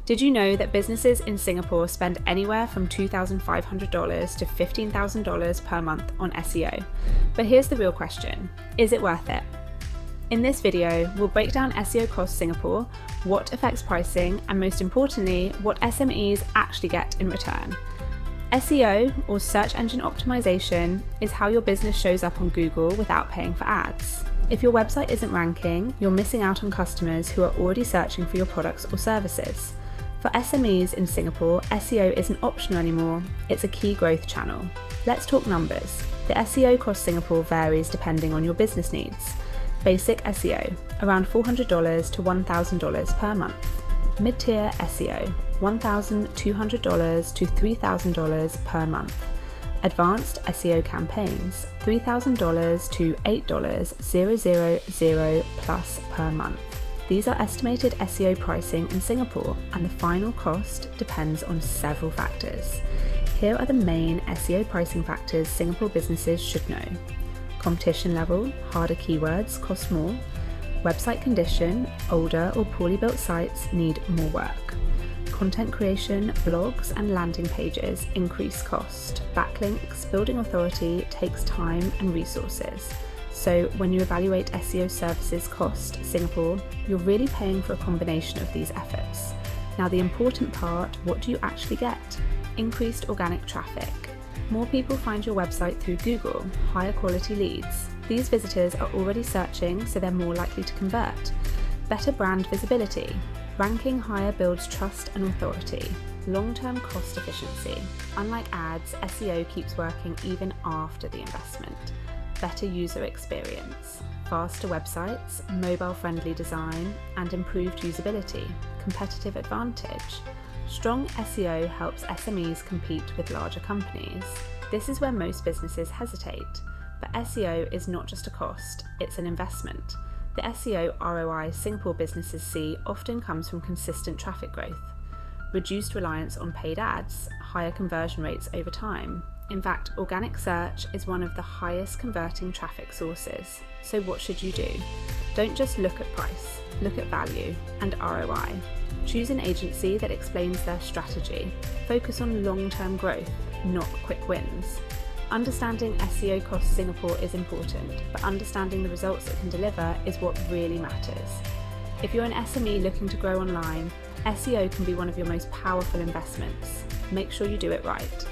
Did you know that businesses in Singapore spend anywhere from $2,500 to $15,000 per month on SEO? But here's the real question, is it worth it? In this video, we'll break down SEO Cost Singapore, what affects pricing, and most importantly, what SMEs actually get in return. SEO, or search engine optimization, is how your business shows up on Google without paying for ads. If your website isn't ranking, you're missing out on customers who are already searching for your products or services. For SMEs in Singapore, SEO isn't optional anymore, it's a key growth channel. Let's talk numbers. The SEO Cost Singapore varies depending on your business needs. Basic SEO, around $400 to $1,000 per month. Mid-tier SEO, $1,200 to $3,000 per month. Advanced SEO campaigns, $3,000 to $8,000 plus per month. These are estimated SEO pricing in Singapore, and the final cost depends on several factors. Here are the main SEO pricing factors Singapore businesses should know. Competition level, harder keywords cost more. Website condition, older or poorly built sites need more work. Content creation, blogs and landing pages increase cost. Backlinks, building authority takes time and resources. So when you evaluate SEO services cost Singapore, you're really paying for a combination of these efforts. Now the important part, what do you actually get? Increased organic traffic. More people find your website through Google, higher quality leads. These visitors are already searching, so they're more likely to convert. Better brand visibility. Ranking higher builds trust and authority. Long-term cost efficiency. Unlike ads, SEO keeps working even after the investment. Better user experience. Faster websites, mobile-friendly design, and improved usability. Competitive advantage. Strong SEO helps SMEs compete with larger companies. This is where most businesses hesitate. But SEO is not just a cost, it's an investment. The SEO ROI Singapore businesses see often comes from consistent traffic growth, reduced reliance on paid ads, higher conversion rates over time. In fact, organic search is one of the highest converting traffic sources. So what should you do? Don't just look at price, look at value and ROI. Choose an agency that explains their strategy. Focus on long-term growth, not quick wins. Understanding SEO Cost Singapore is important, but understanding the results it can deliver is what really matters. If you're an SME looking to grow online, SEO can be one of your most powerful investments. Make sure you do it right.